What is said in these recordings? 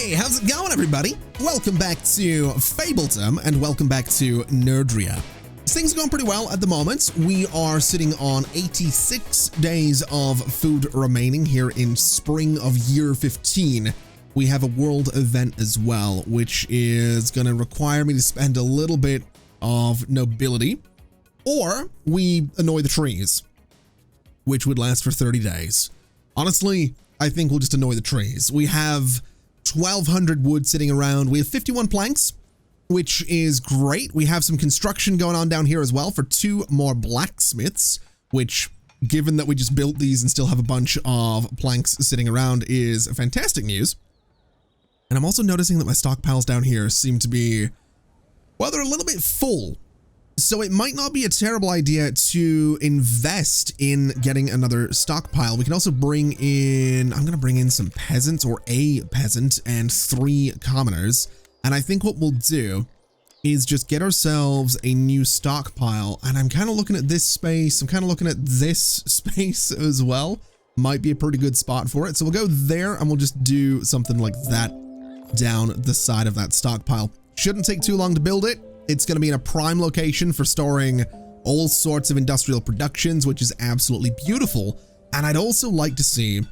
Hey, how's it going, everybody? Welcome back to Fabledom, and welcome back to Nerdria. Things are going pretty well at the moment. We are sitting on 86 days of food remaining here in spring of year 15. We have a world event as well, which is going to require me to spend a little bit of nobility, or we annoy the trees, which would last for 30 days. Honestly, I think we'll just annoy the trees. We have 1,200 wood sitting around. We have 51 planks, which is great. We have some construction going on down here as well for 2 more blacksmiths, which, given that we just built these and still have a bunch of planks sitting around, is fantastic news. And I'm also noticing that my stockpiles down here seem to be, well, they're a little bit full. So it might not be a terrible idea to invest in getting another stockpile. We can also bring in, I'm going to bring in some peasants, or a peasant, and 3 commoners. And I think what we'll do is just get ourselves a new stockpile. And I'm kind of looking at this space. I'm kind of looking at this space as well. Might be a pretty good spot for it. So we'll go there and we'll just do something like that down the side of that stockpile. Shouldn't take too long to build it. It's going to be in a prime location for storing all sorts of industrial productions, which is absolutely beautiful. And I'd also like to see,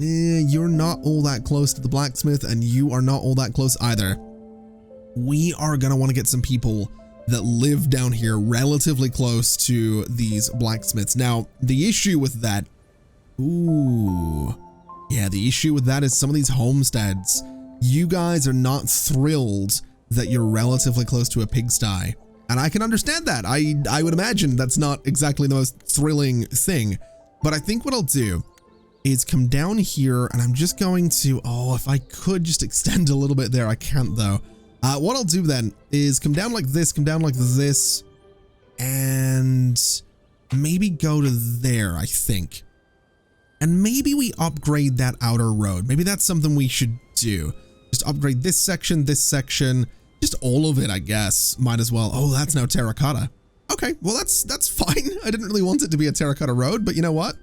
you're not all that close to the blacksmith, and you are not all that close either. We are going to want to get some people that live down here relatively close to these blacksmiths. Now, the issue with that, the issue with that is some of these homesteads, you guys are not thrilled that you're relatively close to a pigsty. And I can understand that. I would imagine that's not exactly the most thrilling thing. But I think what I'll do is come down here, and I'm just going to, if I could just extend a little bit there. I can't though. What I'll do then is come down like this, and maybe go to there, I think. And maybe we upgrade that outer road. Maybe that's something we should do. Just upgrade this section, just all of it, I guess. Might as well. Oh, that's now terracotta. Okay, well, that's fine. I didn't really want it to be a terracotta road, but you know what?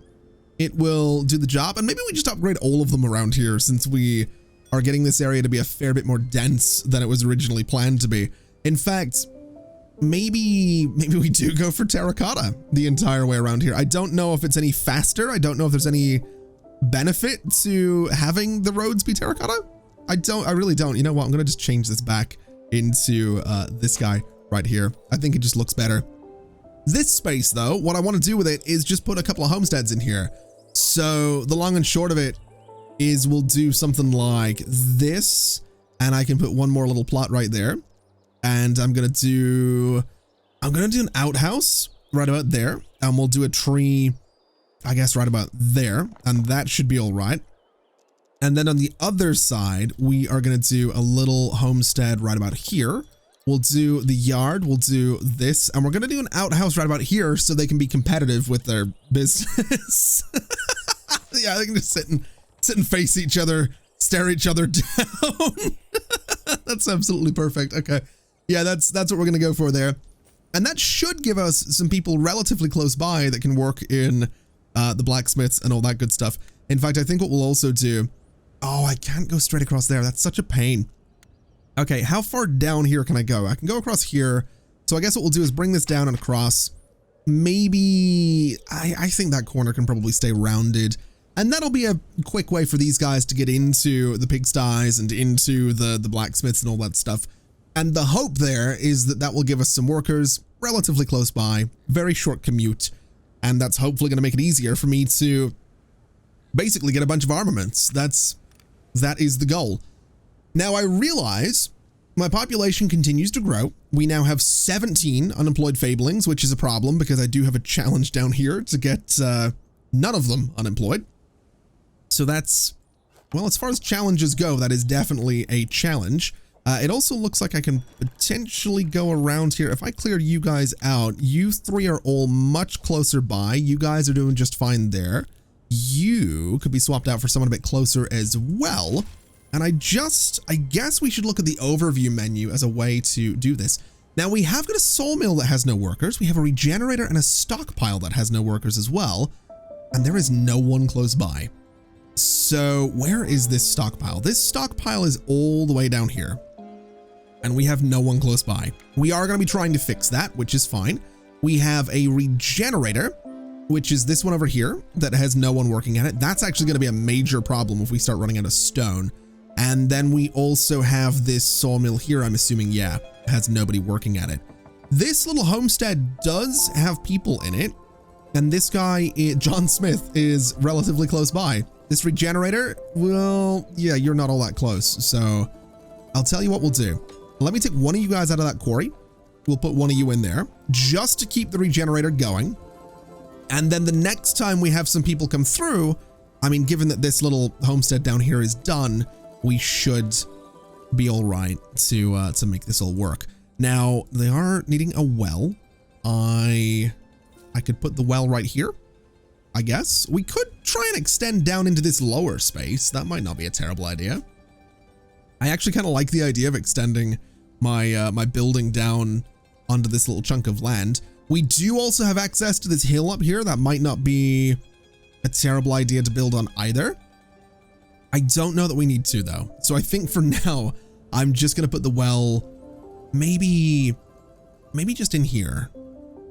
It will do the job. And maybe we just upgrade all of them around here, since we are getting this area to be a fair bit more dense than it was originally planned to be. In fact, maybe we do go for terracotta the entire way around here. I don't know if it's any faster. I don't know if there's any benefit to having the roads be terracotta. I really don't. You know what? I'm going to just change this back into this guy right here. I think it just looks better. This space, though, what I want to do with it is just put a couple of homesteads in here. So the long and short of it is we'll do something like this, and I can put one more little plot right there. And I'm going to do an outhouse right about there, and we'll do a tree, I guess, right about there, and that should be all right. And then on the other side, we are going to do a little homestead right about here. We'll do the yard, we'll do this, and we're going to do an outhouse right about here so they can be competitive with their business. Yeah, they can just sit and face each other, stare each other down. That's absolutely perfect. Okay. Yeah, that's what we're going to go for there. And that should give us some people relatively close by that can work in the blacksmiths and all that good stuff. In fact, I think what we'll also do, I can't go straight across there. That's such a pain. Okay, how far down here can I go? I can go across here. So I guess what we'll do is bring this down and across. Maybe, I think that corner can probably stay rounded. And that'll be a quick way for these guys to get into the pigsties and into the blacksmiths and all that stuff. And the hope there is that will give us some workers relatively close by, very short commute. And that's hopefully going to make it easier for me to basically get a bunch of armaments. That is the goal. Now I realize my population continues to grow. We now have 17 unemployed Fabelings, which is a problem because I do have a challenge down here to get none of them unemployed. So that's, well, as far as challenges go, that is definitely a challenge. It also looks like I can potentially go around here. If I clear you guys out, you 3 are all much closer by. You guys are doing just fine there. You could be swapped out for someone a bit closer as well. And I guess we should look at the overview menu as a way to do this. Now we have got a sawmill that has no workers. We have a regenerator and a stockpile that has no workers as well. And there is no one close by. So where is this stockpile? This stockpile is all the way down here, and we have no one close by. We are going to be trying to fix that, which is fine. We have a regenerator, which is this one over here that has no one working at it. That's actually going to be a major problem if we start running out of stone. And then we also have this sawmill here, I'm assuming, yeah, has nobody working at it. This little homestead does have people in it, and this guy, John Smith, is relatively close by. This regenerator, well, yeah, you're not all that close, so I'll tell you what we'll do. Let me take one of you guys out of that quarry. We'll put one of you in there just to keep the regenerator going. And then the next time we have some people come through, I mean, given that this little homestead down here is done, we should be all right to make this all work. Now, they are needing a well. I could put the well right here, I guess. We could try and extend down into this lower space. That might not be a terrible idea. I actually kind of like the idea of extending my my building down onto this little chunk of land. We do also have access to this hill up here. That might not be a terrible idea to build on either. I don't know that we need to, though. So I think for now, I'm just going to put the well maybe just in here.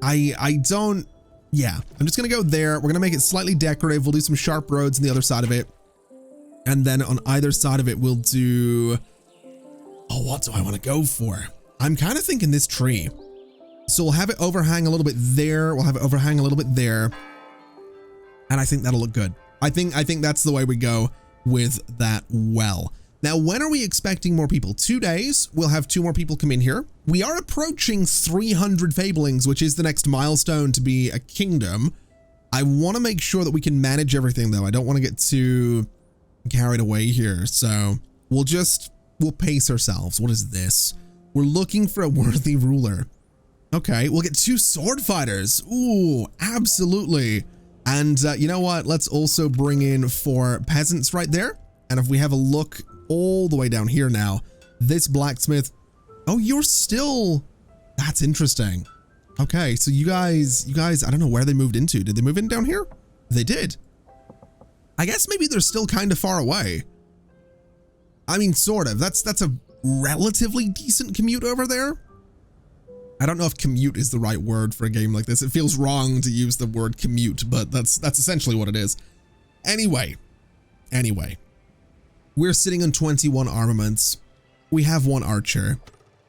I don't, yeah, I'm just going to go there. We're going to make it slightly decorative. We'll do some sharp roads on the other side of it. And then on either side of it, we'll do, oh, what do I want to go for? I'm kind of thinking this tree. So we'll have it overhang a little bit there. We'll have it overhang a little bit there. And I think that'll look good. I think that's the way we go with that well. Now, when are we expecting more people? 2 days. We'll have 2 more people come in here. We are approaching 300 Fablings, which is the next milestone to be a kingdom. I want to make sure that we can manage everything, though. I don't want to get too carried away here. So we'll pace ourselves. What is this? We're looking for a worthy ruler. Okay, we'll get 2 sword fighters. Ooh, absolutely. And you know what? Let's also bring in 4 peasants right there. And if we have a look all the way down here now, this blacksmith, oh, you're still, that's interesting. Okay, so you guys, I don't know where they moved into. Did they move in down here? They did. I guess maybe they're still kind of far away. I mean, sort of. That's a relatively decent commute over there. I don't know if commute is the right word for a game like this. It feels wrong to use the word commute, but that's essentially what it is. Anyway, we're sitting on 21 armaments. We have 1 archer.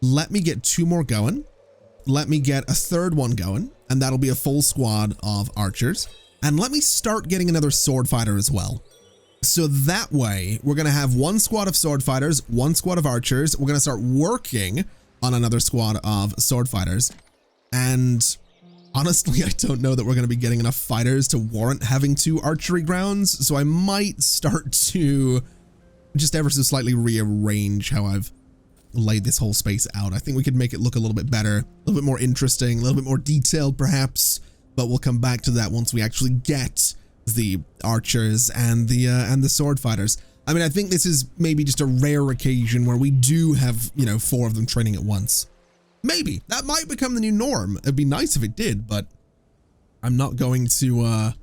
Let me get 2 more going. Let me get a 3rd one going, and that'll be a full squad of archers. And let me start getting another sword fighter as well. So that way, we're going to have 1 squad of sword fighters, 1 squad of archers. We're going to start working on another squad of sword fighters. And honestly, I don't know that we're going to be getting enough fighters to warrant having 2 archery grounds. So I might start to just ever so slightly rearrange how I've laid this whole space out. I think we could make it look a little bit better, a little bit more interesting, a little bit more detailed perhaps, but we'll come back to that once we actually get the archers and the sword fighters. I mean, I think this is maybe just a rare occasion where we do have, you know, 4 of them training at once. Maybe that might become the new norm. It'd be nice if it did, but I'm not going to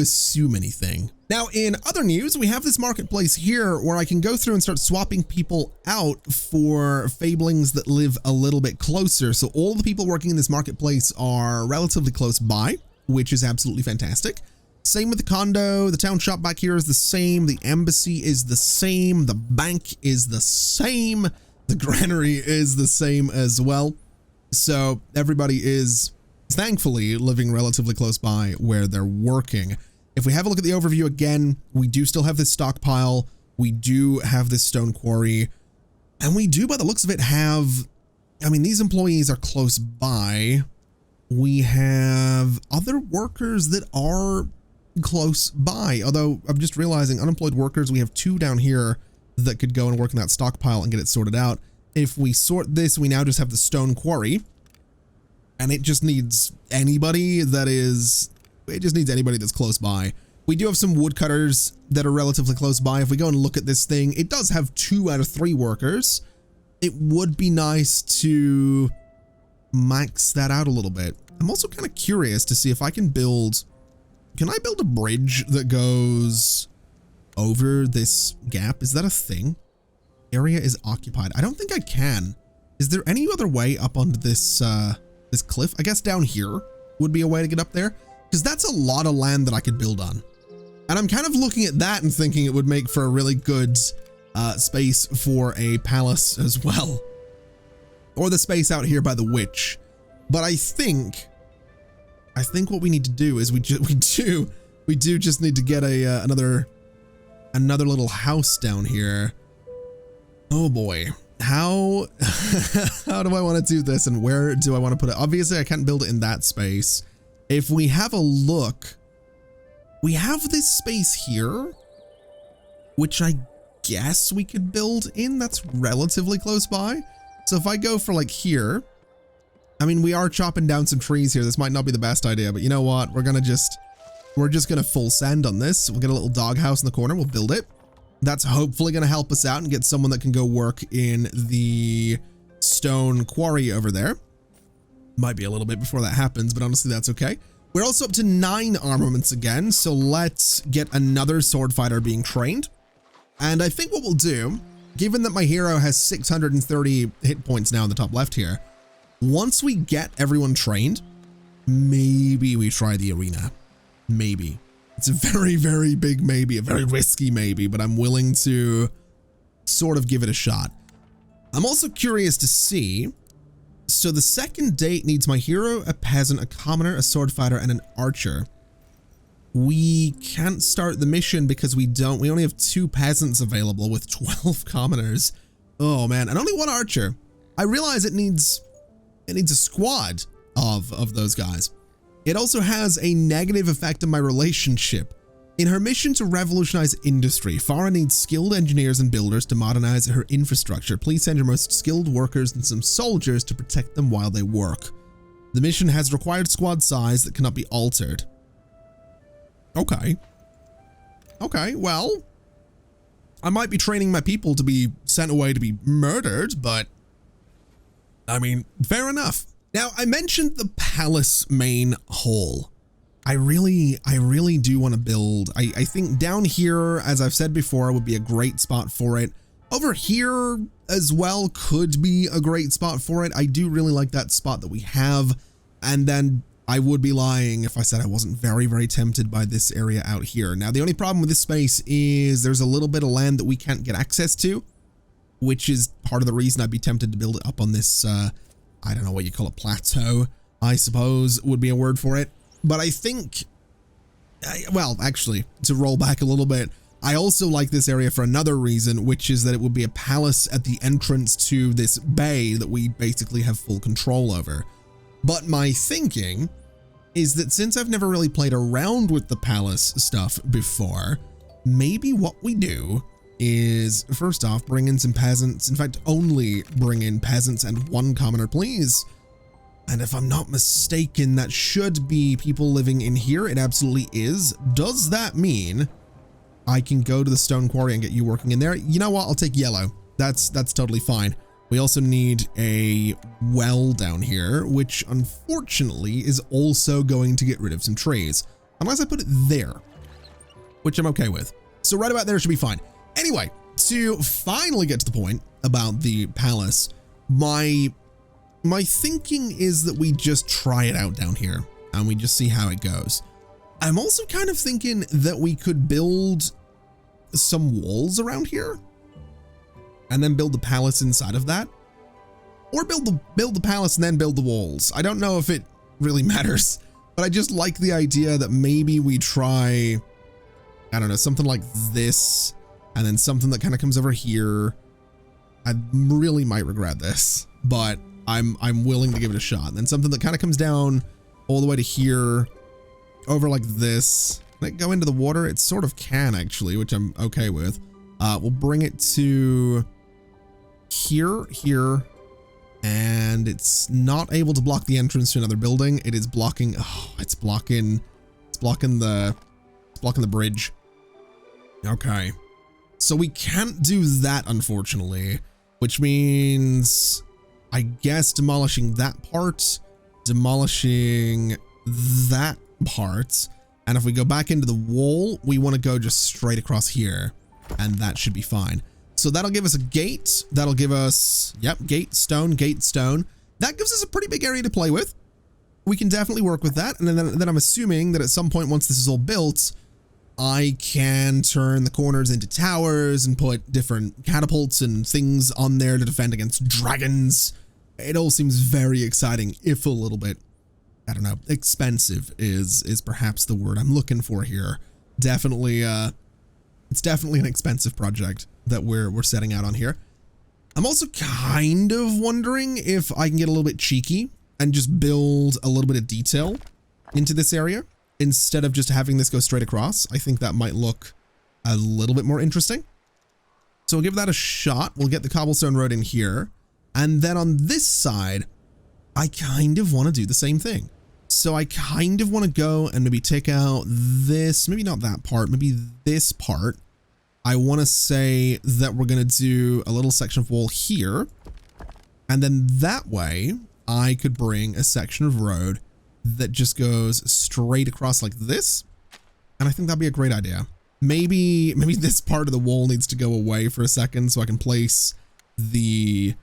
assume anything. Now, in other news, we have this marketplace here where I can go through and start swapping people out for Fablings that live a little bit closer. So all the people working in this marketplace are relatively close by, which is absolutely fantastic. Same with the condo. The town shop back here is the same. The embassy is the same. The bank is the same. The granary is the same as well. So everybody is thankfully living relatively close by where they're working. If we have a look at the overview again, we do still have this stockpile. We do have this stone quarry. And we do, by the looks of it, have, I mean, these employees are close by. We have other workers that are close by, although I'm just realizing unemployed workers, we have 2 down here that could go and work in that stockpile and get it sorted out. If we sort this, we now just have the stone quarry, and it just needs anybody that's close by. We do have some woodcutters that are relatively close by. If we go and look at this thing, it does have 2 out of 3 workers. It would be nice to max that out a little bit. I'm also kind of curious to see if I can build Can I build a bridge that goes over this gap? Is that a thing? Area is occupied. I don't think I can. Is there any other way up onto this this cliff? I guess down here would be a way to get up there, because that's a lot of land that I could build on. And I'm kind of looking at that and thinking it would make for a really good space for a palace as well. Or the space out here by the witch. But I think what we need to do is we do just need to get a another little house down here. Oh boy. How do I want to do this, and where do I want to put it? Obviously, I can't build it in that space. If we have a look, we have this space here, which I guess we could build in. That's relatively close by. So if I go for like here, I mean, we are chopping down some trees here. This might not be the best idea, but you know what? We're just gonna full send on this. We'll get a little doghouse in the corner. We'll build it. That's hopefully going to help us out and get someone that can go work in the stone quarry over there. Might be a little bit before that happens, but honestly, that's okay. We're also up to 9 armaments again, so let's get another sword fighter being trained. And I think what we'll do, given that my hero has 630 hit points now in the top left here, once we get everyone trained, maybe we try the arena. Maybe. It's a very, very big maybe, a very risky maybe, but I'm willing to sort of give it a shot. I'm also curious to see, so the second date needs my hero, a peasant, a commoner, a sword fighter, and an archer. We can't start the mission because we only have 2 peasants available with 12 commoners. Oh man, and only 1 archer. I realize it needs a squad of those guys. It also has a negative effect on my relationship. In her mission to revolutionize industry, Farah needs skilled engineers and builders to modernize her infrastructure. Please send your most skilled workers and some soldiers to protect them while they work. The mission has required squad size that cannot be altered. Okay. Okay, well, I might be training my people to be sent away to be murdered, but I mean, fair enough. Now, I mentioned the palace main hall. I really do want to build. I think down here, as I've said before, would be a great spot for it. Over here as well could be a great spot for it. I do really like that spot that we have. And then I would be lying if I said I wasn't very, very tempted by this area out here. Now, the only problem with this space is there's a little bit of land that we can't get access to, which is part of the reason I'd be tempted to build it up on this, I don't know what you call it, plateau, I suppose would be a word for it. But I think, well, actually, to roll back a little bit, I also like this area for another reason, which is that it would be a palace at the entrance to this bay that we basically have full control over. But my thinking is that since I've never really played around with the palace stuff before, maybe what we do is, first off, bring in some peasants. In fact, only bring in peasants and 1 commoner, please. And if I'm not mistaken, that should be people living in here. It absolutely is. Does that mean I can go to the stone quarry and get you working in there? You know what? I'll take yellow. That's totally fine. We also need a well down here, which unfortunately is also going to get rid of some trees. Unless I put it there, which I'm okay with. So right about there should be fine. Anyway, to finally get to the point about the palace, my thinking is that we just try it out down here and we just see how it goes. I'm also kind of thinking that we could build some walls around here and then build the palace inside of that, or build the palace and then build the walls. I don't know if it really matters, but I just like the idea that maybe we try, I don't know, something like this. And then something that kind of comes over here. I really might regret this, but I'm willing to give it a shot. And then something that kind of comes down all the way to here, over like this. Can it go into the water? It sort of can actually, which I'm okay with. We'll bring it to here, and it's not able to block the entrance to another building. It is blocking. Oh, it's blocking the bridge. Okay. So we can't do that, unfortunately, which means, I guess, demolishing that part, demolishing that part, And if we go back into the wall, we want to go just straight across here, and that should be fine. So that'll give us a gate. That'll give us, yep, gate, stone, gate, stone. That gives us a pretty big area to play with. We can definitely work with that. And then I'm assuming that at some point, once this is all built, I can turn the corners into towers and put different catapults and things on there to defend against dragons. It all seems very exciting, if a little bit, I don't know, expensive is perhaps the word I'm looking for here. Definitely, it's definitely an expensive project that we're setting out on here. I'm also kind of wondering if I can get a little bit cheeky and just build a little bit of detail into this area instead of just having this go straight across. I think that might look a little bit more interesting. So we'll give that a shot. We'll get the cobblestone road in here. And then on this side, I kind of want to do the same thing. So I kind of want to go and maybe take out this, maybe not that part, maybe this part. I want to say that we're going to do a little section of wall here. And then that way I could bring a section of road that just goes straight across like this. And I think that'd be a great idea. Maybe this part of the wall needs to go away for a second so I can place the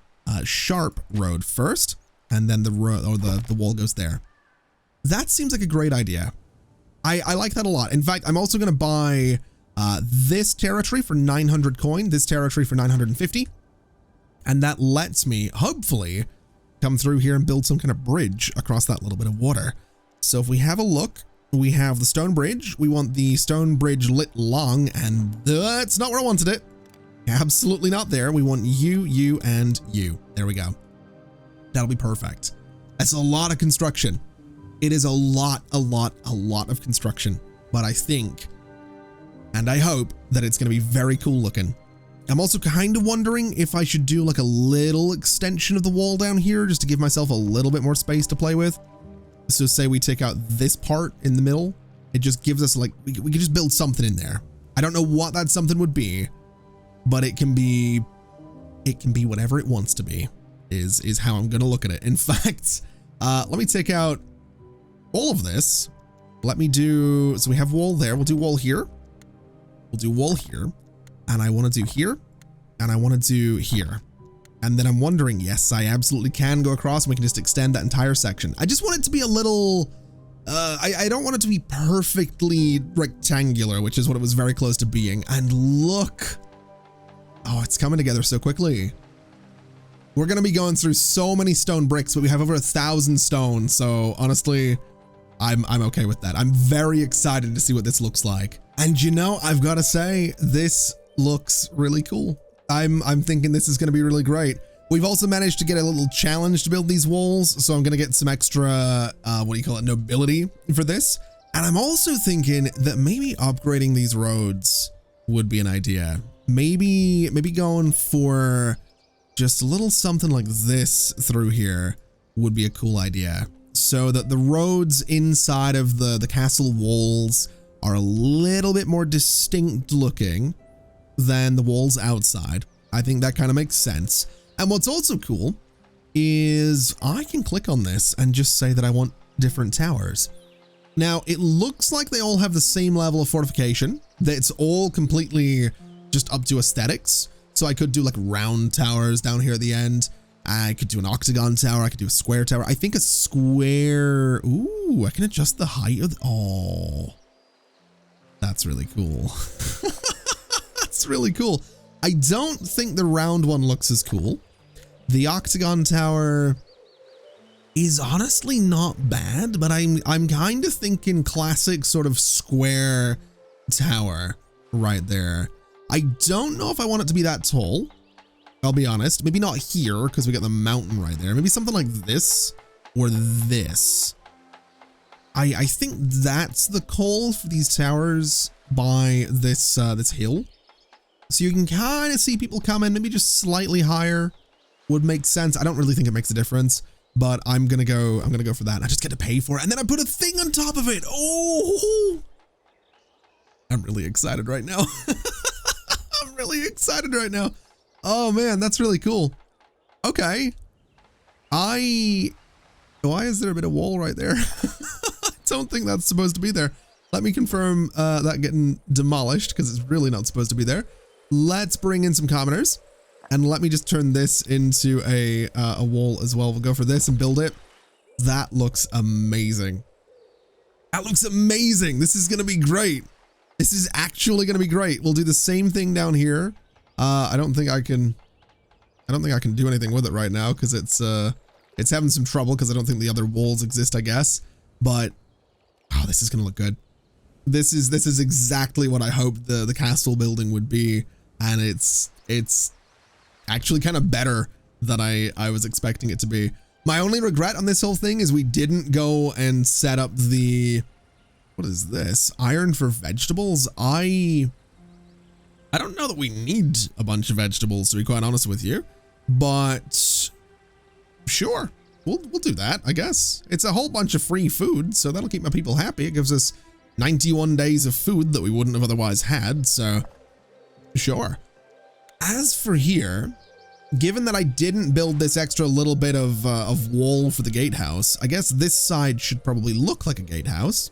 sharp road first, and then the road or the wall goes there. That seems like a great idea. I like that a lot. In fact, I'm also going to buy this territory for 900 coin, this territory for 950. And that lets me, hopefully, come through here and build some kind of bridge across that little bit of water. So if we have a look, we have the stone bridge. We want the stone bridge lit long, and that's not where I wanted it. Absolutely not there. We want you, and you. There we go. That'll be perfect. That's a lot of construction. It is a lot of construction, but I think, and I hope that it's going to be very cool looking. I'm also kind of wondering if I should do like a little extension of the wall down here just to give myself a little bit more space to play with. So say we take out this part in the middle, it just gives us like, we can just build something in there. I don't know what that something would be, but it can be whatever it wants to be is how I'm going to look at it. In fact, let me take out all of this. Let me do, so we have wall there. We'll do wall here. We'll do wall here. And I want to do here. And I want to do here. And then I'm wondering, yes, I absolutely can go across and we can just extend that entire section. I just want it to be a little, I don't want it to be perfectly rectangular, which is what it was very close to being. And look, oh, it's coming together so quickly. We're going to be going through so many stone bricks, but we have over 1,000 stone. So honestly, I'm okay with that. I'm very excited to see what this looks like. And you know, I've got to say, this looks really cool. I'm thinking this is going to be really great. We've also managed to get a little challenge to build these walls. So I'm going to get some extra, what do you call it, nobility for this. And I'm also thinking that maybe upgrading these roads would be an idea. Maybe going for just a little something like this through here would be a cool idea. So that the roads inside of the castle walls are a little bit more distinct looking than the walls outside. I think that kind of makes sense. And what's also cool is I can click on this and just say that I want different towers. Now, it looks like they all have the same level of fortification. That it's all completely just up to aesthetics. So I could do like round towers down here at the end. I could do an octagon tower. I could do a square tower. I think a square. Ooh, I can adjust the height of the, oh, that's really cool. That's really cool. I don't think the round one looks as cool. The octagon tower is honestly not bad, but I'm kind of thinking classic sort of square tower right there. I don't know if I want it to be that tall. I'll be honest. Maybe not here because we got the mountain right there. Maybe something like this or this. I think that's the call for these towers by this this hill. So you can kind of see people come in, maybe just slightly higher would make sense. I don't really think it makes a difference, but I'm gonna go for that. I just get to pay for it, and then I put a thing on top of it. Oh, I'm really excited right now. I'm really excited right now. Oh man, that's really cool. Okay. Why is there a bit of wall right there? I don't think that's supposed to be there. Let me confirm that getting demolished because it's really not supposed to be there. Let's bring in some commoners and let me just turn this into a wall as well. We'll go for this and build it. That looks amazing. That looks amazing. This is going to be great. This is actually going to be great. We'll do the same thing down here. I don't think I can do anything with it right now because it's having some trouble because I don't think the other walls exist, I guess. But oh, this is going to look good. This is exactly what I hoped the castle building would be, and it's actually kind of better than I was expecting it to be. My only regret on this whole thing is we didn't go and set up the, what is this? Iron for vegetables? I don't know that we need a bunch of vegetables, to be quite honest with you, but sure, we'll do that, I guess. It's a whole bunch of free food, so that'll keep my people happy. It gives us 91 days of food that we wouldn't have otherwise had, so sure. As for here, given that I didn't build this extra little bit of wall for the gatehouse, I guess this side should probably look like a gatehouse.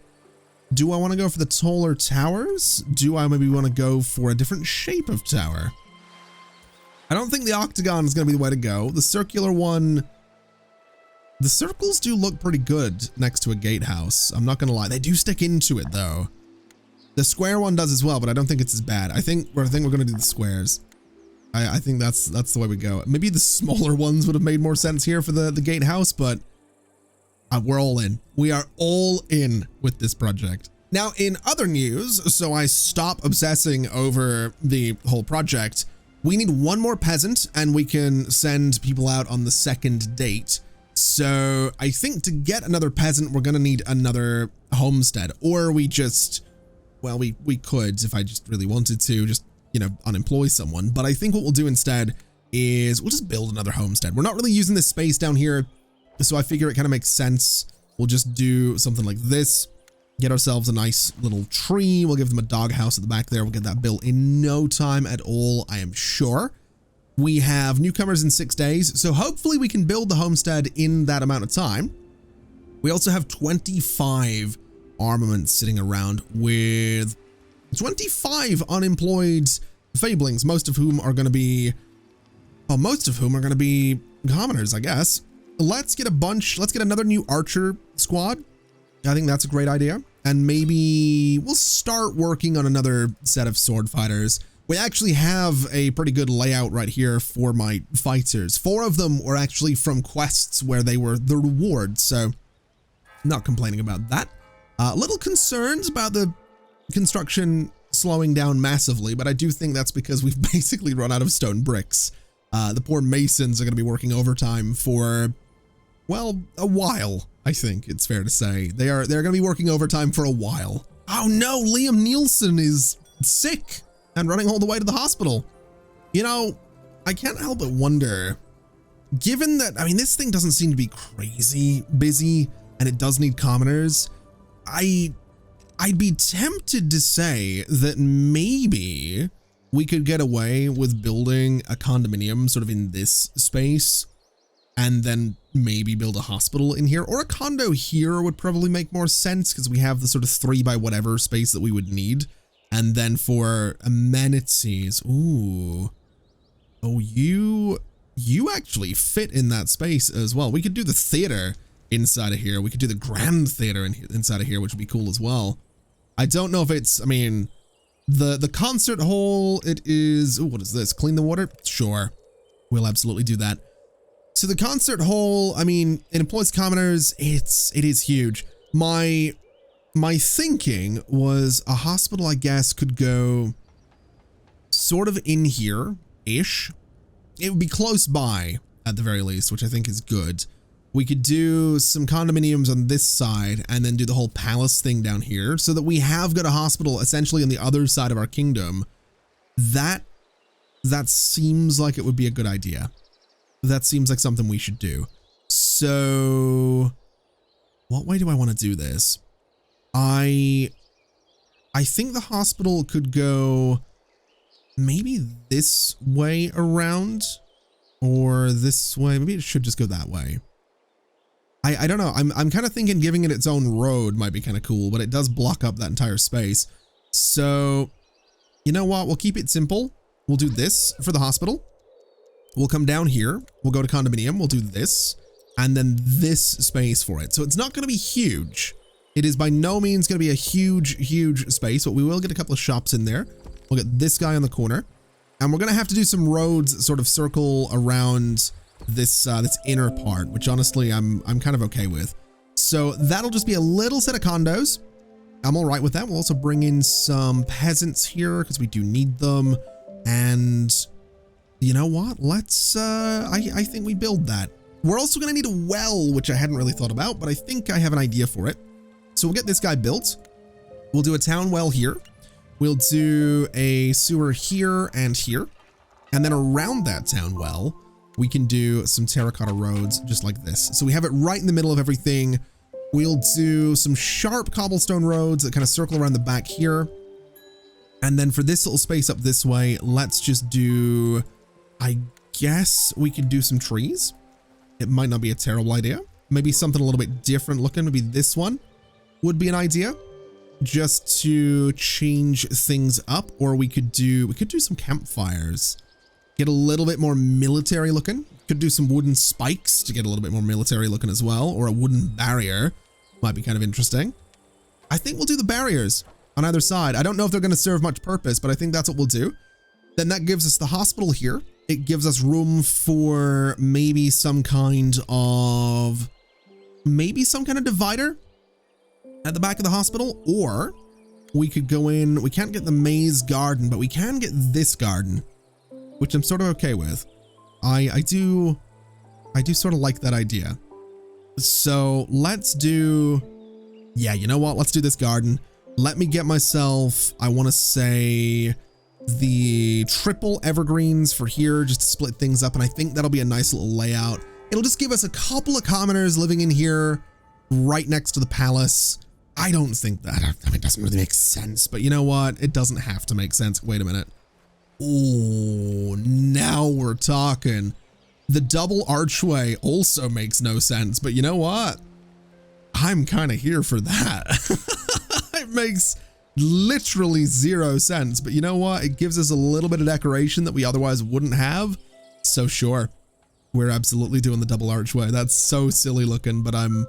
Do I want to go for the taller towers? Do I maybe want to go for a different shape of tower? I don't think the octagon is going to be the way to go. The circular one, the circles do look pretty good next to a gatehouse. I'm not going to lie. They do stick into it though. The square one does as well, but I don't think it's as bad. I think we're going to do the squares. I think that's the way we go. Maybe the smaller ones would have made more sense here for the gatehouse, but we're all in. We are all in with this project. Now, in other news, so I stop obsessing over the whole project, we need one more peasant and we can send people out on the second date. So I think to get another peasant, we're going to need another homestead, or we just, well, we could, if I just really wanted to, just, you know, unemploy someone. But I think what we'll do instead is we'll just build another homestead. We're not really using this space down here, so I figure it kind of makes sense. We'll just do something like this, get ourselves a nice little tree. We'll give them a doghouse at the back there. We'll get that built in no time at all, I am sure. We have newcomers in 6 days, so hopefully we can build the homestead in that amount of time. We also have 25 armaments sitting around with 25 unemployed fablings, most of whom are going to be commoners, I guess. Let's get another new archer squad. I think that's a great idea. And maybe we'll start working on another set of sword fighters. We actually have a pretty good layout right here for my fighters. 4 of them were actually from quests where they were the rewards, so not complaining about that. Little concerns about the construction slowing down massively, but I do think that's because we've basically run out of stone bricks. The poor masons are going to be working overtime for, well, a while, I think it's fair to say. They're going to be working overtime for a while. Oh no, Liam Nielsen is sick and running all the way to the hospital. You know, I can't help but wonder, given that, I mean, this thing doesn't seem to be crazy busy and it does need commoners, I'd be tempted to say that maybe we could get away with building a condominium sort of in this space and then maybe build a hospital in here, or a condo here would probably make more sense because we have the sort of 3 by whatever space that we would need. And then for amenities, ooh, oh, you actually fit in that space as well. We could do the theater inside of here. We could do the grand theater inside of here, which would be cool as well. I don't know if it's, I mean, the concert hall, it is, ooh, what is this? Clean the water? Sure. We'll absolutely do that. So the concert hall, I mean, it employs commoners. It is huge. My thinking was a hospital, I guess, could go sort of in here-ish. It would be close by at the very least, which I think is good. We could do some condominiums on this side and then do the whole palace thing down here so that we have got a hospital essentially on the other side of our kingdom. That seems like it would be a good idea. That seems like something we should do. So what way do I want to do this? I think the hospital could go maybe this way around or this way. Maybe it should just go that way. I don't know. I'm kind of thinking giving it its own road might be kind of cool, but it does block up that entire space. So, you know what? We'll keep it simple. We'll do this for the hospital. We'll come down here. We'll go to condominium. We'll do this and then this space for it. So it's not going to be huge. It is by no means going to be a huge space, but we will get a couple of shops in there. We'll get this guy on the corner, and we're going to have to do some roads that sort of circle around this this inner part, which honestly I'm kind of okay with. So that'll just be a little set of condos. I'm all right with that. We'll also bring in some peasants here because we do need them. And you know what? Let's I think we build that. We're also going to need a well, which I hadn't really thought about, but I think I have an idea for it. So we'll get this guy built. We'll do a town well here. We'll do a sewer here and here. And then around that town well, we can do some terracotta roads just like this. So we have it right in the middle of everything. We'll do some sharp cobblestone roads that kind of circle around the back here. And then for this little space up this way, let's just do, I guess we could do some trees. It might not be a terrible idea. Maybe something a little bit different looking. Maybe this one would be an idea just to change things up. Or we could do some campfires. Get a little bit more military looking. Could do some wooden spikes to get a little bit more military looking as well. Or a wooden barrier. Might be kind of interesting. I think we'll do the barriers on either side. I don't know if they're going to serve much purpose, but I think that's what we'll do. Then that gives us the hospital here. It gives us room for maybe some kind of divider at the back of the hospital. Or we could go in, we can't get the maze garden, but we can get this garden, which I'm sort of okay with. I do sort of like that idea. So let's do, yeah, you know what? Let's do this garden. Let me get myself, I want to say the triple evergreens for here just to split things up. And I think that'll be a nice little layout. It'll just give us a couple of commoners living in here right next to the palace. I don't think that, I mean, it doesn't really make sense, but you know what? It doesn't have to make sense. Wait a minute. Oh, now we're talking. The double archway also makes no sense, but you know what? I'm kind of here for that. It makes literally zero sense, but you know what? It gives us a little bit of decoration that we otherwise wouldn't have. So sure, we're absolutely doing the double archway. That's so silly looking, but I'm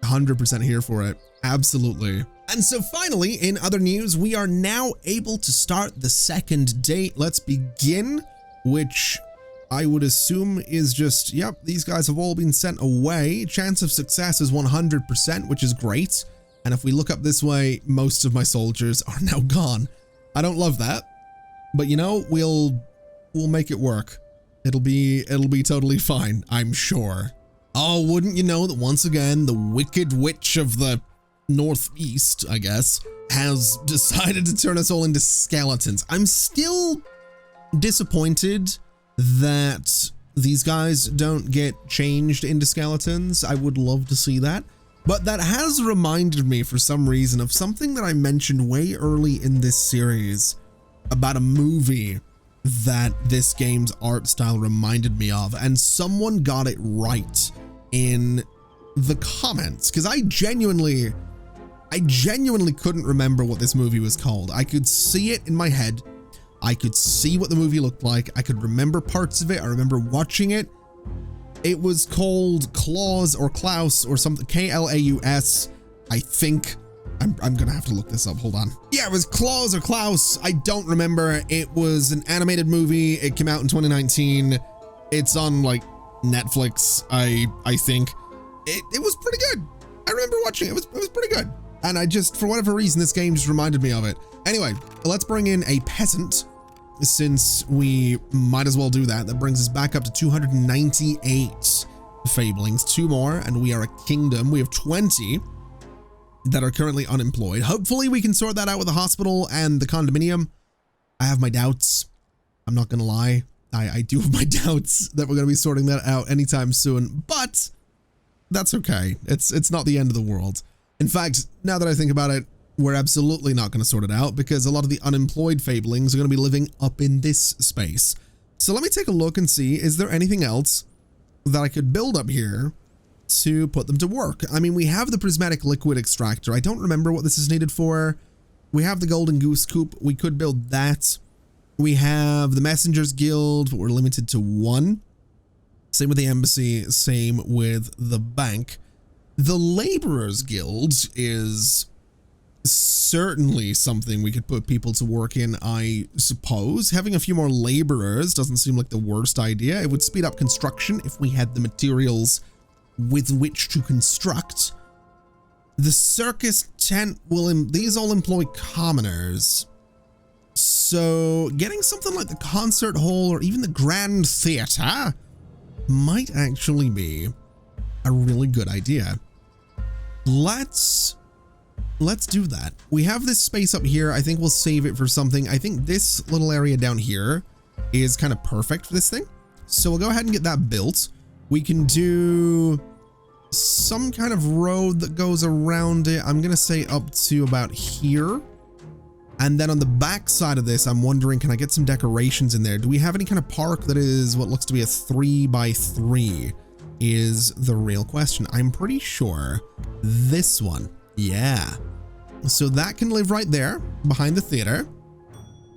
100% here for it. Absolutely. And so finally, in other news, we are now able to start the second date. Let's begin, which I would assume is just, yep, these guys have all been sent away. Chance of success is 100%, which is great. And if we look up this way, most of my soldiers are now gone. I don't love that, but you know, we'll make it work. It'll be totally fine, I'm sure. Oh, wouldn't you know that once again, the Wicked Witch of the Northeast, I guess, has decided to turn us all into skeletons. I'm still disappointed that these guys don't get changed into skeletons. I would love to see that. But that has reminded me for some reason of something that I mentioned way early in this series about a movie that this game's art style reminded me of, and someone got it right in the comments, because I genuinely couldn't remember what this movie was called. I could see it in my head. I could see what the movie looked like. I could remember parts of it. I remember watching it. It was called Klaus or Klaus or something, K-L-A-U-S, I think. I'm gonna have to look this up, hold on. Yeah, it was Klaus or Klaus, I don't remember. It was an animated movie. It came out in 2019. It's on like Netflix, I think. It was pretty good. I remember watching it, it was pretty good. And I just, for whatever reason, this game just reminded me of it. Anyway, let's bring in a peasant, since we might as well do that. That brings us back up to 298 fablings, 2 more, and we are a kingdom. We have 20 that are currently unemployed. Hopefully we can sort that out with the hospital and the condominium. I have my doubts. I'm not gonna lie. I do have my doubts that we're gonna be sorting that out anytime soon, but that's okay. It's not the end of the world. In fact, now that I think about it, we're absolutely not going to sort it out because a lot of the unemployed fablings are going to be living up in this space. So let me take a look and see, is there anything else that I could build up here to put them to work. I mean, we have the prismatic liquid extractor. I don't remember what this is needed for. We have the golden goose coop. We could build that. We have the Messengers Guild, but we're limited to 1. Same with the embassy, same with the bank. The Laborers Guild is certainly something we could put people to work in, I suppose. Having a few more laborers doesn't seem like the worst idea. It would speed up construction if we had the materials with which to construct. The circus tent these all employ commoners. So getting something like the concert hall or even the grand theater might actually be a really good idea. Let's do that. We have this space up here. I think we'll save it for something. I think this little area down here is kind of perfect for this thing. So we'll go ahead and get that built. We can do some kind of road that goes around it. I'm going to say up to about here. And then on the back side of this, I'm wondering, can I get some decorations in there? Do we have any kind of park that is what looks to be a 3x3 is the real question. I'm pretty sure this one. Yeah. So that can live right there behind the theater.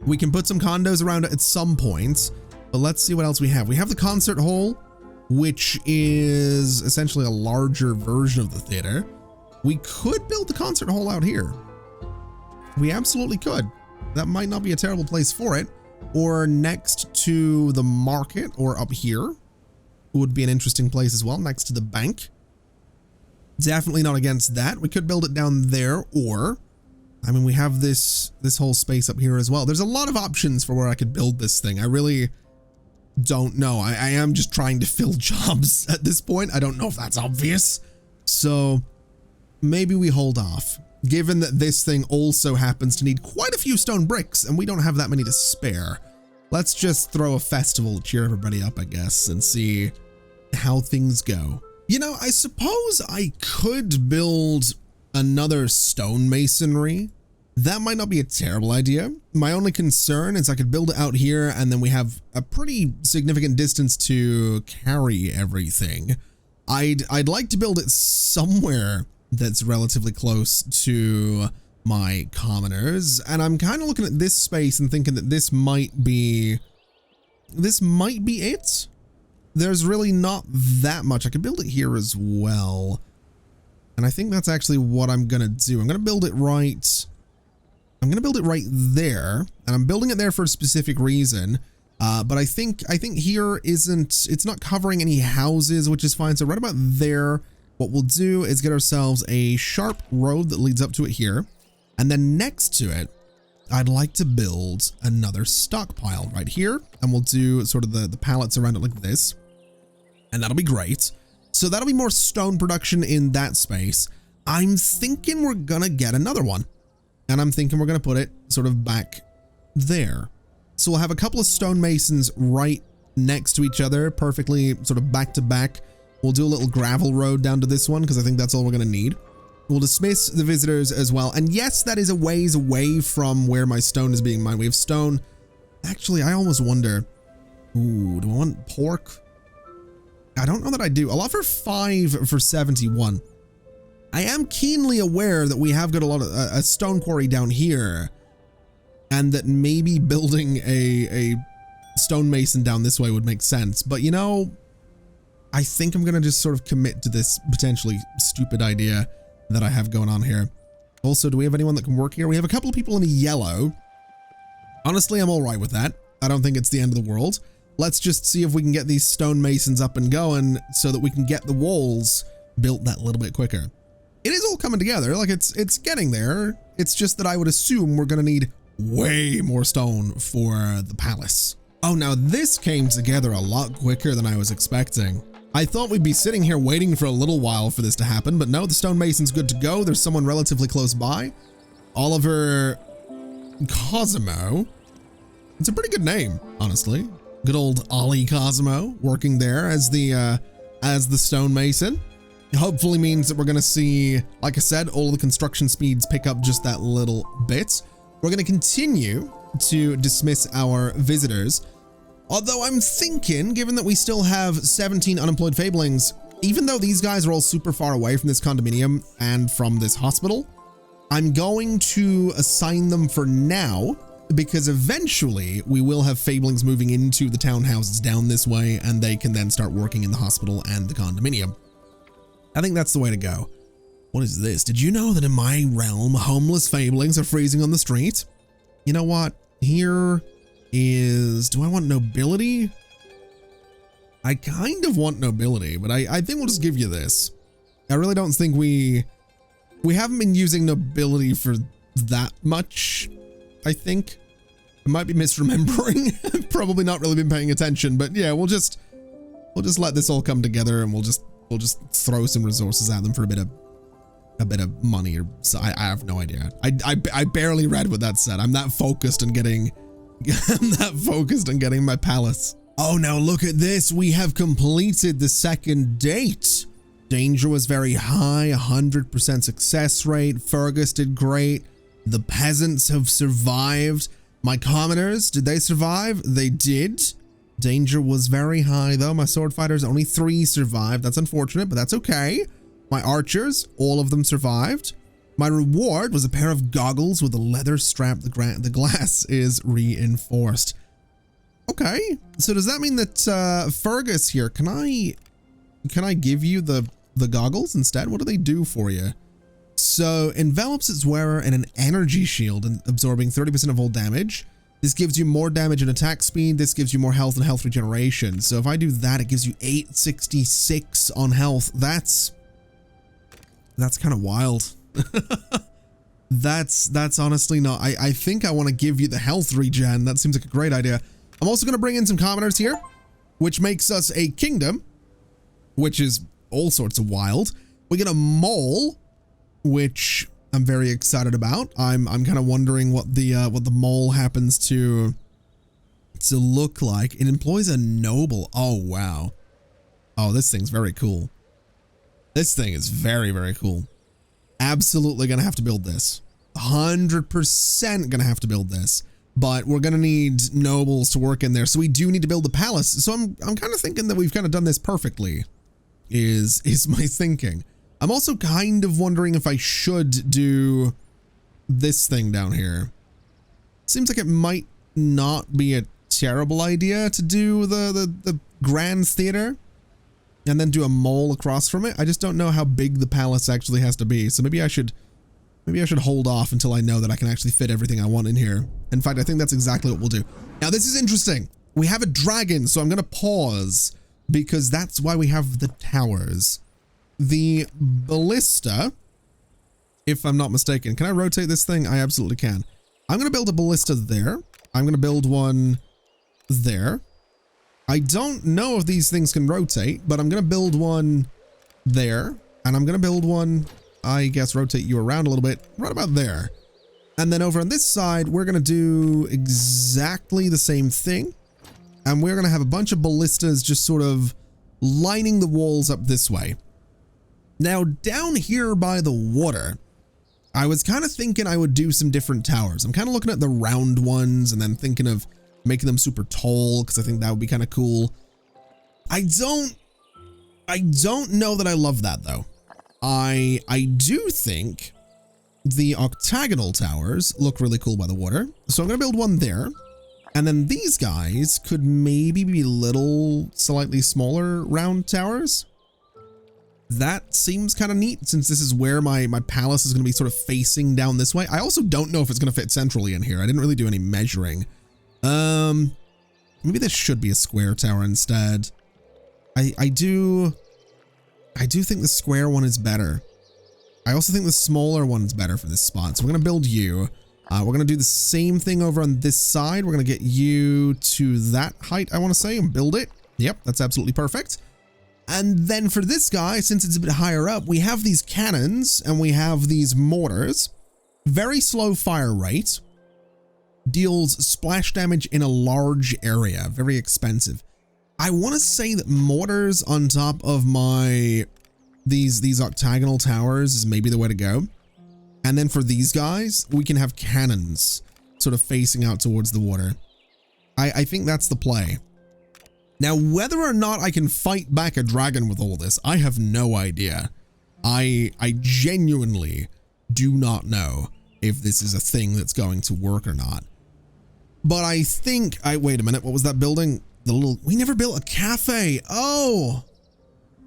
We can put some condos around it at some point, but let's see what else we have. We have the concert hall, which is essentially a larger version of the theater. We could build the concert hall out here. We absolutely could. That might not be a terrible place for it. Or next to the market or up here would be an interesting place as well, next to the bank. Definitely not against that. We could build it down there, or I mean, we have this whole space up here as well. There's a lot of options for where I could build this thing. I really don't know. I am just trying to fill jobs at this point. I don't know if that's obvious. So maybe we hold off, given that this thing also happens to need quite a few stone bricks and we don't have that many to spare. Let's just throw a festival to cheer everybody up, I guess, and see how things go. You know, I suppose I could build another stonemasonry. That might not be a terrible idea. My only concern is I could build it out here and then we have a pretty significant distance to carry everything. I'd like to build it somewhere that's relatively close to my commoners, and I'm kind of looking at this space and thinking that this might be it. There's really not that much. I could build it here as well. And I think that's actually what I'm going to do. I'm going to build it right. I'm going to build it right there. And I'm building it there for a specific reason. But I think here it's not covering any houses, which is fine. So right about there, what we'll do is get ourselves a sharp road that leads up to it here. And then next to it, I'd like to build another stockpile right here. And we'll do sort of the pallets around it like this. And that'll be great. So that'll be more stone production in that space. I'm thinking we're gonna get another one. And I'm thinking we're gonna put it sort of back there. So we'll have a couple of stonemasons right next to each other, perfectly sort of back to back. We'll do a little gravel road down to this one because I think that's all we're gonna need. We'll dismiss the visitors as well. And yes, that is a ways away from where my stone is being mined. We have stone. Actually, I almost wonder, ooh, do I want pork? I don't know that I do. I'll offer 5 for 71. I am keenly aware that we have got a lot of a stone quarry down here, and that maybe building a stonemason down this way would make sense. But you know, I think I'm going to just sort of commit to this potentially stupid idea that I have going on here. Also, do we have anyone that can work here? We have a couple of people in a yellow. Honestly, I'm all right with that. I don't think it's the end of the world. Let's just see if we can get these stonemasons up and going so that we can get the walls built that little bit quicker. It is all coming together. Like it's getting there. It's just that I would assume we're going to need way more stone for the palace. Oh, now this came together a lot quicker than I was expecting. I thought we'd be sitting here waiting for a little while for this to happen, but no, the stonemason's good to go. There's someone relatively close by. Oliver Cosimo. It's a pretty good name, honestly. Good old Ollie Cosimo working there as the stonemason. Hopefully means that we're going to see, like I said, all the construction speeds pick up just that little bit. We're going to continue to dismiss our visitors. Although I'm thinking, given that we still have 17 unemployed Fablings, even though these guys are all super far away from this condominium and from this hospital, I'm going to assign them for now, because eventually we will have Fablings moving into the townhouses down this way, and they can then start working in the hospital and the condominium. I think that's the way to go. What is this? Did you know that in my realm, homeless Fablings are freezing on the street? You know what? Here is... do I want nobility? I kind of want nobility, but I think we'll just give you this. I really don't think we haven't been using nobility for that much, I think. I might be misremembering. Probably not really been paying attention, but yeah, we'll just let this all come together, and we'll just throw some resources at them for a bit of money, or so. I have no idea. I barely read what that said. I'm that focused on getting my palace. Oh, now look at this. We have completed the second date. Danger was very high, 100% success rate. Fergus did great. The peasants have survived. My commoners, did they survive? They did. Danger was very high though. My sword fighters, only 3 survived. That's unfortunate, but that's okay. My archers, all of them survived. My reward was a pair of goggles with a leather strap. The glass is reinforced. Okay, so does that mean that Fergus here, can I give you the goggles instead? What do they do for you? So envelops its wearer in an energy shield and absorbing 30% of all damage. This gives you more damage and attack speed. This gives you more health and health regeneration. So if I do that, it gives you 866 on health. That's kind of wild. That's honestly not. I think I want to give you the health regen. That seems like a great idea. I'm also going to bring in some commoners here, which makes us a kingdom, which is all sorts of wild. We get a mole, which I'm very excited about. I'm kind of wondering what the mole happens to look like. It employs a noble. Oh wow. Oh, this thing's very cool. This thing is very, very cool. Absolutely gonna have to build this. 100% gonna have to build this. But we're gonna need nobles to work in there, so we do need to build the palace. So I'm kind of thinking that we've kind of done this perfectly. Is my thinking. I'm also kind of wondering if I should do this thing down here. Seems like it might not be a terrible idea to do the grand theater and then do a mole across from it. I just don't know how big the palace actually has to be. So maybe I should hold off until I know that I can actually fit everything I want in here. In fact, I think that's exactly what we'll do. Now, this is interesting. We have a dragon, so I'm going to pause because that's why we have the towers. The ballista, if I'm not mistaken, can I rotate this thing? I absolutely can. I'm going to build a ballista there. I'm going to build one there. I don't know if these things can rotate, but I'm going to build one there. And I'm going to build one, I guess, rotate you around a little bit, right about there. And then over on this side, we're going to do exactly the same thing. And we're going to have a bunch of ballistas just sort of lining the walls up this way. Now, down here by the water, I was kind of thinking I would do some different towers. I'm kind of looking at the round ones and then thinking of making them super tall because I think that would be kind of cool. I don't know that I love that though. I do think the octagonal towers look really cool by the water. So I'm going to build one there. And then these guys could maybe be little, slightly smaller round towers. That seems kind of neat since this is where my palace is going to be sort of facing down this way. I also don't know if it's going to fit centrally in here. I didn't really do any measuring. Maybe this should be a square tower instead. I do think the square one is better. I also think the smaller one's better for this spot. So we're going to build you. We're going to do the same thing over on this side. We're going to get you to that height, I want to say, and build it. Yep, that's absolutely perfect. And then for this guy, since it's a bit higher up, we have these cannons and we have these mortars. Very slow fire rate. Deals splash damage in a large area. Very expensive. I want to say that mortars on top of these octagonal towers is maybe the way to go. And then for these guys, we can have cannons sort of facing out towards the water. I think that's the play. Now, whether or not I can fight back a dragon with all this, I have no idea. I genuinely do not know if this is a thing that's going to work or not. But I think, wait a minute, what was that building? We never built a cafe. Oh,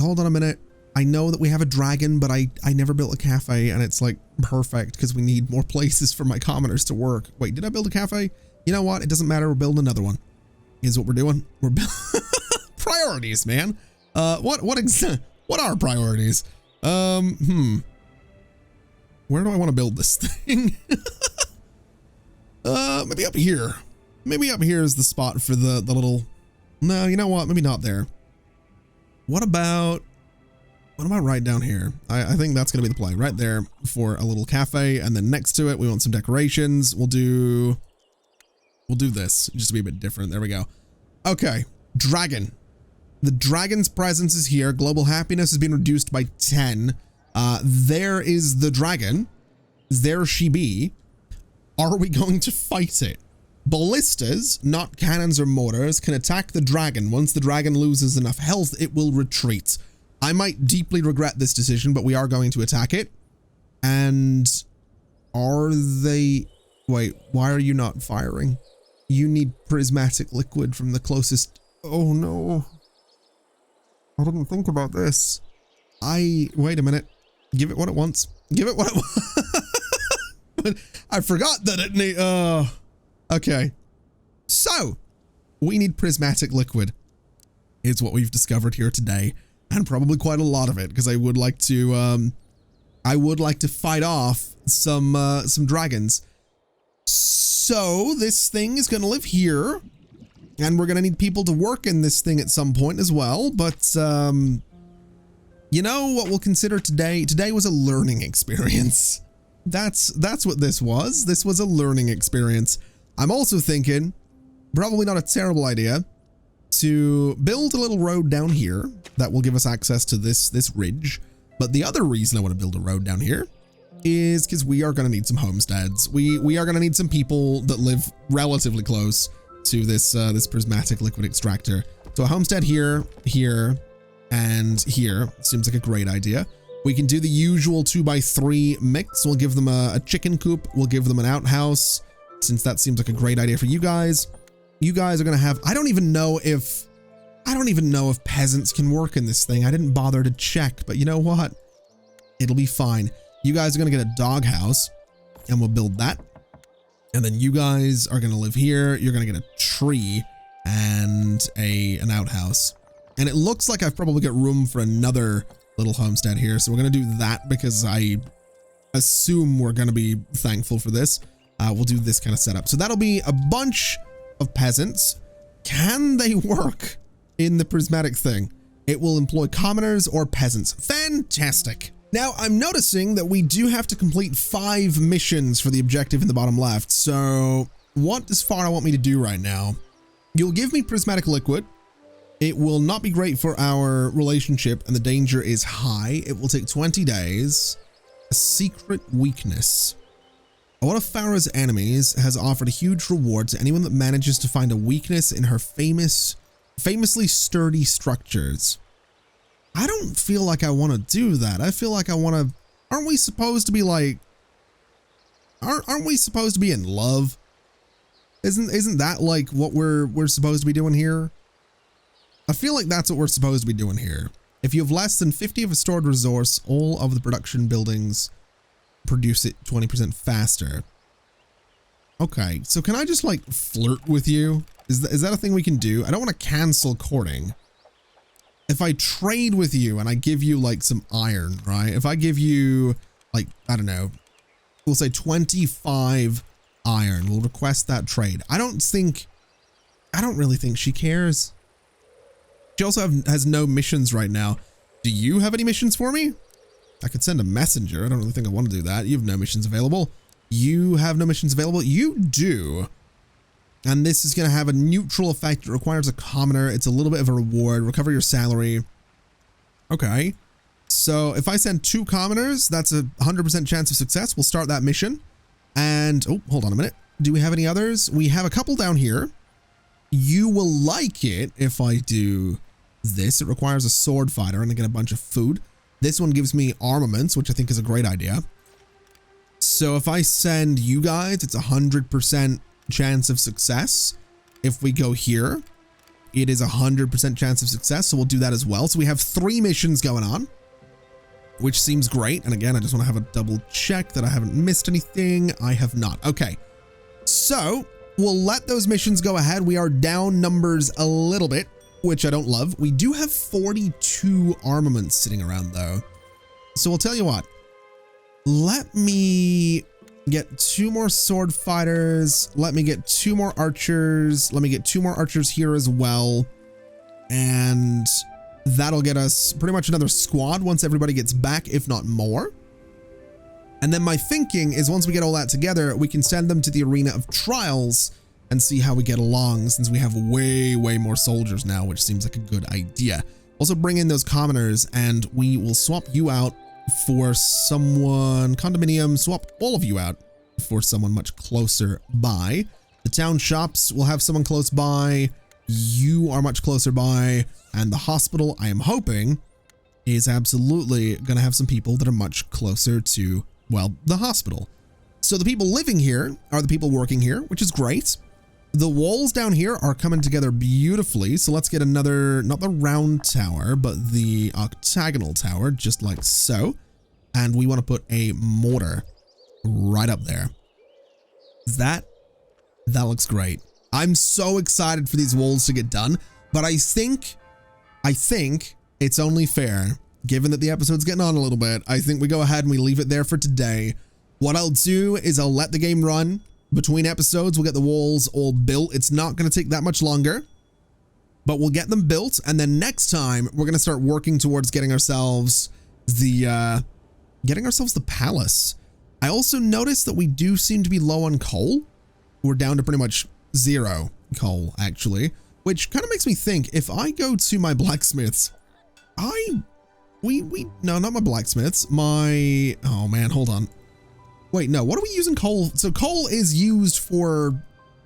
hold on a minute. I know that we have a dragon, but I never built a cafe, and it's like perfect because we need more places for my commoners to work. Wait, did I build a cafe? You know what? It doesn't matter. We're building another one. Is what we're doing. We're priorities, man. What are priorities? Where do I want to build this thing? Maybe up here. Maybe up here is the spot for the little. No, you know what? Maybe not there. What about right down here? I think that's gonna be the play right there for a little cafe, and then next to it we want some decorations. We'll do this just to be a bit different. There we go. Okay, dragon. The dragon's presence is here. Global happiness has been reduced by 10. There is the dragon. There she be. Are we going to fight it? Ballistas, not cannons or mortars, can attack the dragon. Once the dragon loses enough health, it will retreat. I might deeply regret this decision, but we are going to attack it. And are they... Wait, why are you not firing? You need prismatic liquid from the closest... Oh no. I didn't think about this. Wait a minute. Give it what it wants. Give it what it wants. I forgot that it need... Okay. So, we need prismatic liquid. It's what we've discovered here today. And probably quite a lot of it, because I would like to fight off some dragons. So this thing is going to live here, and we're going to need people to work in this thing at some point as well. But you know what we'll consider today? Today was a learning experience. That's what this was. This was a learning experience. I'm also thinking, probably not a terrible idea, to build a little road down here that will give us access to this ridge. But the other reason I want to build a road down here is because we are going to need some homesteads. We are going to need some people that live relatively close to this prismatic liquid extractor. So a homestead here, here, and here seems like a great idea. We can do the usual 2x3 mix. We'll give them a chicken coop. We'll give them an outhouse, since that seems like a great idea for you guys. You guys are going to have, I don't even know if peasants can work in this thing. I didn't bother to check, but you know what? It'll be fine. You guys are going to get a doghouse, and we'll build that. And then you guys are going to live here. You're going to get a tree and an outhouse. And it looks like I've probably got room for another little homestead here. So we're going to do that because I assume we're going to be thankful for this. We'll do this kind of setup. So that'll be a bunch of peasants. Can they work in the prismatic thing? It will employ commoners or peasants. Fantastic. Now I'm noticing that we do have to complete 5 missions for the objective in the bottom left. So what does Farah want me to do right now? You'll give me prismatic liquid. It will not be great for our relationship, and the danger is high. It will take 20 days. A secret weakness. One of Farah's enemies has offered a huge reward to anyone that manages to find a weakness in her famously sturdy structures. I don't feel like I want to do that. I feel like I want to... Aren't we supposed to be like... Aren't we supposed to be in love? Isn't that like what we're supposed to be doing here? I feel like that's what we're supposed to be doing here. If you have less than 50 of a stored resource, all of the production buildings produce it 20% faster. Okay, so can I just like flirt with you? Is that a thing we can do? I don't want to cancel courting. If I trade with you and I give you like some iron, right? If I give you like, I don't know, we'll say 25 iron, we'll request that trade. I don't really think she cares. She also has no missions right now. Do you have any missions for me? I could send a messenger. I don't really think I want to do that. You have no missions available. You have no missions available. You do. And this is going to have a neutral effect. It requires a commoner. It's a little bit of a reward. Recover your salary. Okay. So if I send 2 commoners, that's a 100% chance of success. We'll start that mission. And, oh, hold on a minute. Do we have any others? We have a couple down here. you will like it if I do this. It requires a sword fighter and I get a bunch of food. This one gives me armaments, which I think is a great idea. So if I send you guys, it's 100% chance of success. If we go here, it is 100% chance of success. So we'll do that as well. So we have 3 missions going on, which seems great. And again, I just want to have a double check that I haven't missed anything. I have not. Okay. So we'll let those missions go ahead. We are down numbers a little bit, which I don't love. We do have 42 armaments sitting around though. So we'll tell you what, let me get 2 more sword fighters. Let me get 2 more archers. Let me get 2 more archers here as well. And that'll get us pretty much another squad once everybody gets back, if not more. And then my thinking is once we get all that together, we can send them to the arena of trials and see how we get along, since we have way more soldiers now, which seems like a good idea. Also bring in those commoners and we will swap you out for someone, condominium, swap all of you out for someone much closer by. The town shops will have someone close by. You are much closer by. And the hospital, I am hoping, is absolutely going to have some people that are much closer to, well, the hospital. So the people living here are the people working here, which is great. The walls down here are coming together beautifully. So let's get another, not the round tower, but the octagonal tower, just like so. And we want to put a mortar right up there. That looks great. I'm so excited for these walls to get done, but I think it's only fair, given that the episode's getting on a little bit, I think we go ahead and we leave it there for today. What I'll do is I'll let the game run. Between episodes, we'll get the walls all built. It's not going to take that much longer, but we'll get them built. And then next time we're going to start working towards getting ourselves the palace. I also noticed that we do seem to be low on coal. We're down to pretty much 0 coal actually, which kind of makes me think if I go to my blacksmiths, no, not my blacksmiths, oh man, hold on. Wait, no, what are we using coal? So coal is used for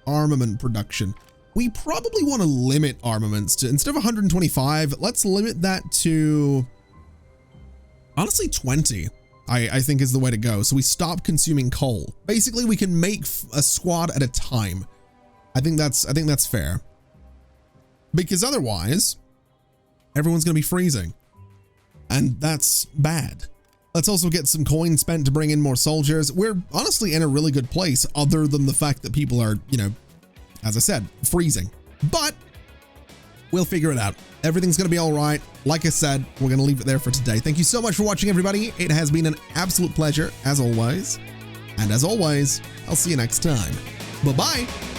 armament production. We probably want to limit armaments to, instead of 125, let's limit that to, honestly, 20, I think is the way to go. So we stop consuming coal. Basically, we can make a squad at a time. I think that's fair. Because otherwise, everyone's going to be freezing. And that's bad. Let's also get some coins spent to bring in more soldiers. We're honestly in a really good place, other than the fact that people are, you know, as I said, freezing. But we'll figure it out. Everything's going to be all right. Like I said, we're going to leave it there for today. Thank you so much for watching, everybody. It has been an absolute pleasure, as always. And as always, I'll see you next time. Bye-bye.